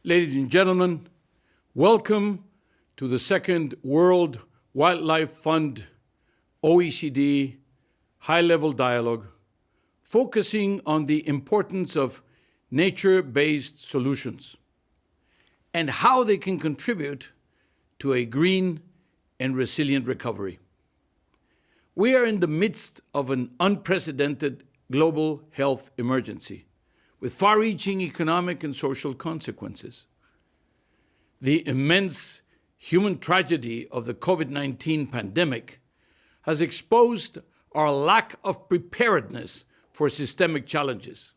Ladies and gentlemen, welcome to the second World Wildlife Fund OECD high-level dialogue focusing on the importance of nature-based solutions and how they can contribute to a green and resilient recovery. We are in the midst of an unprecedented global health emergency with far-reaching economic and social consequences. The immense human tragedy of the COVID-19 pandemic has exposed our lack of preparedness for systemic challenges.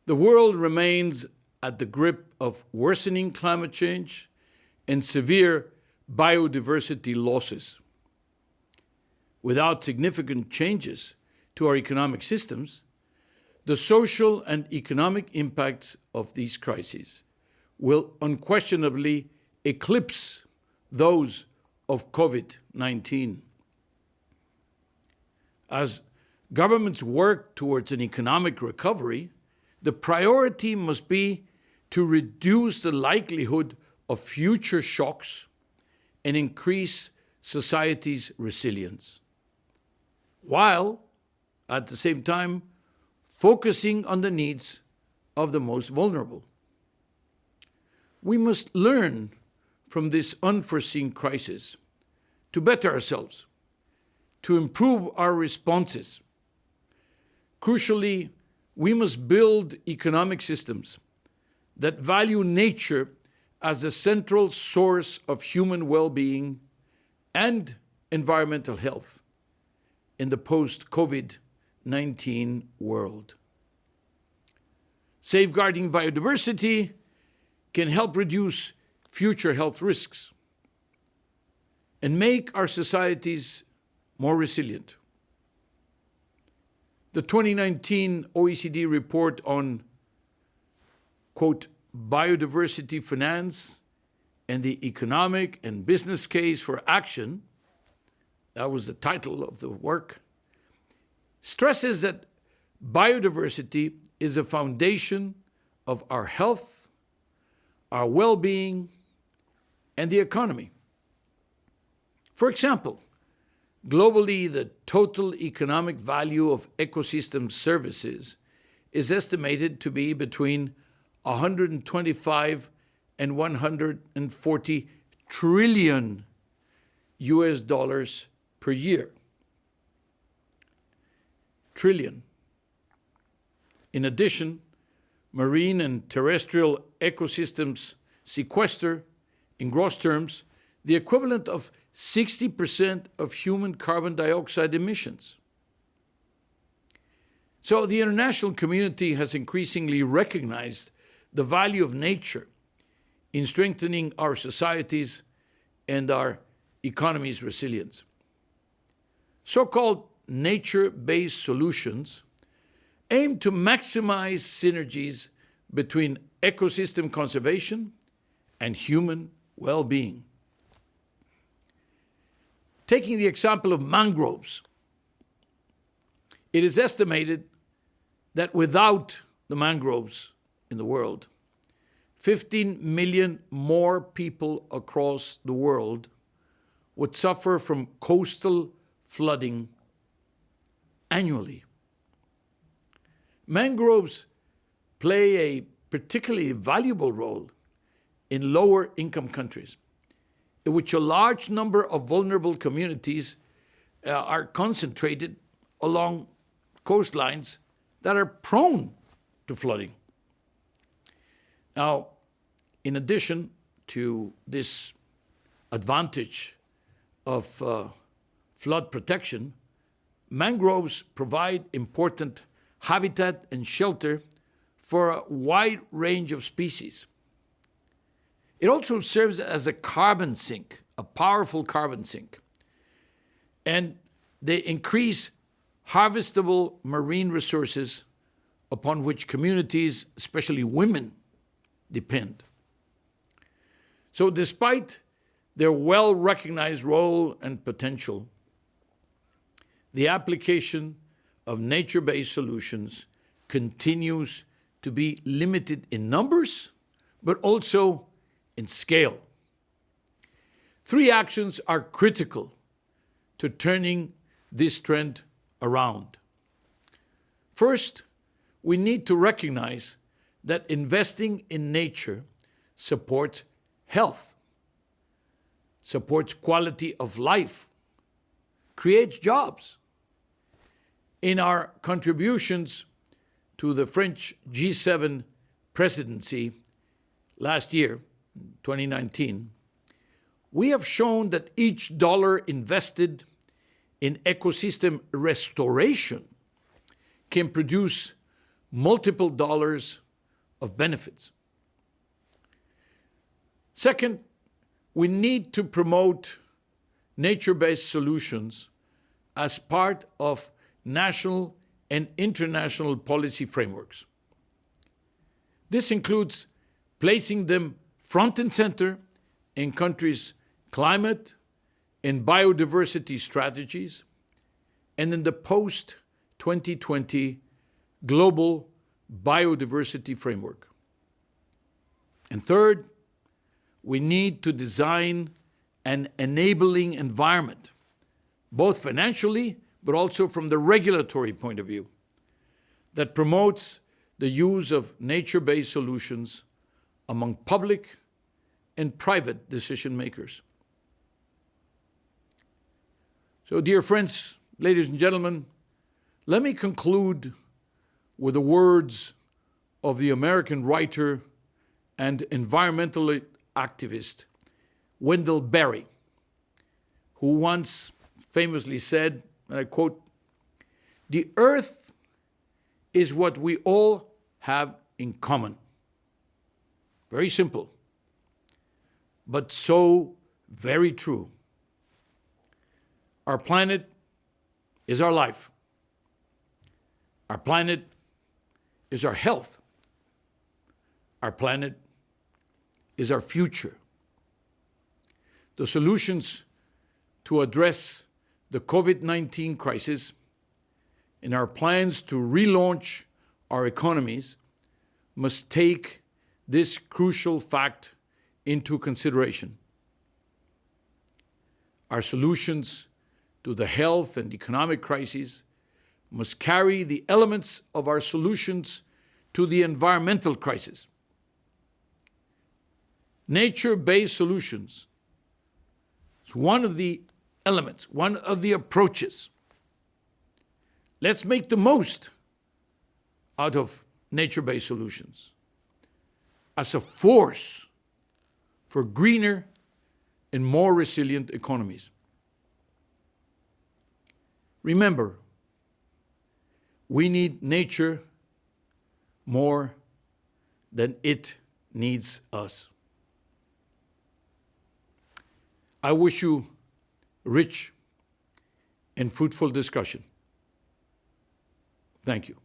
The world remains at the grip of worsening climate change and severe biodiversity losses. Without significant changes to our economic systems, the social and economic impacts of these crises will unquestionably eclipse those of COVID-19. As governments work towards an economic recovery, the priority must be to reduce the likelihood of future shocks and increase society's resilience, while at the same time focusing on the needs of the most vulnerable. We must learn from this unforeseen crisis to better ourselves, to improve our responses. Crucially, we must build economic systems that value nature as a central source of human well-being and environmental health in the post-COVID-19 world. Safeguarding biodiversity can help reduce future health risks and make our societies more resilient. The 2019 OECD report on, quote, biodiversity finance and the economic and business case for action, that was the title of the work, stresses that biodiversity is a foundation of our health, our well-being, and the economy. For example, globally, the total economic value of ecosystem services is estimated to be between 125 and 140 trillion US dollars per year. Trillion. In addition, marine and terrestrial ecosystems sequester, in gross terms, the equivalent of 60% of human carbon dioxide emissions. So the international community has increasingly recognized the value of nature in strengthening our societies and our economy's resilience. So-called nature-based solutions aim to maximize synergies between ecosystem conservation and human well-being. Taking the example of mangroves, it is estimated that without the mangroves in the world, 15 million more people across the world would suffer from coastal flooding annually. Mangroves play a particularly valuable role in lower income countries, in which a large number of vulnerable communities are concentrated along coastlines that are prone to flooding. Now, in addition to this advantage of flood protection, mangroves provide important habitat and shelter for a wide range of species. It also serves as a carbon sink, a powerful carbon sink. And they increase harvestable marine resources upon which communities, especially women, depend. So despite their well-recognized role and potential, the application of nature-based solutions continues to be limited in numbers but also in scale. Three actions are critical to turning this trend around. First, we need to recognize that investing in nature supports health, supports quality of life, creates jobs. In our contributions to the French G7 presidency last year, 2019, we have shown that each dollar invested in ecosystem restoration can produce multiple dollars of benefits. Second, we need to promote nature-based solutions as part of national and international policy frameworks. This includes placing them front and center in countries' climate and biodiversity strategies, and in the post-2020 global biodiversity framework. And third, we need to design an enabling environment, both financially but also from the regulatory point of view, that promotes the use of nature-based solutions among public and private decision makers. So, dear friends, ladies and gentlemen, let me conclude with the words of the American writer and environmental activist Wendell Berry, who once famously said, and I quote, "The earth is what we all have in common." Very simple, but so very true. Our planet is our life. Our planet is our health. Our planet is our future. The solutions to address the COVID-19 crisis and our plans to relaunch our economies must take this crucial fact into consideration. Our solutions to the health and economic crises must carry the elements of our solutions to the environmental crisis. Nature-based solutions is one of the elements, one of the approaches. Let's make the most out of nature-based solutions as a force for greener and more resilient economies. Remember, we need nature more than it needs us. I wish you rich and fruitful discussion. Thank you.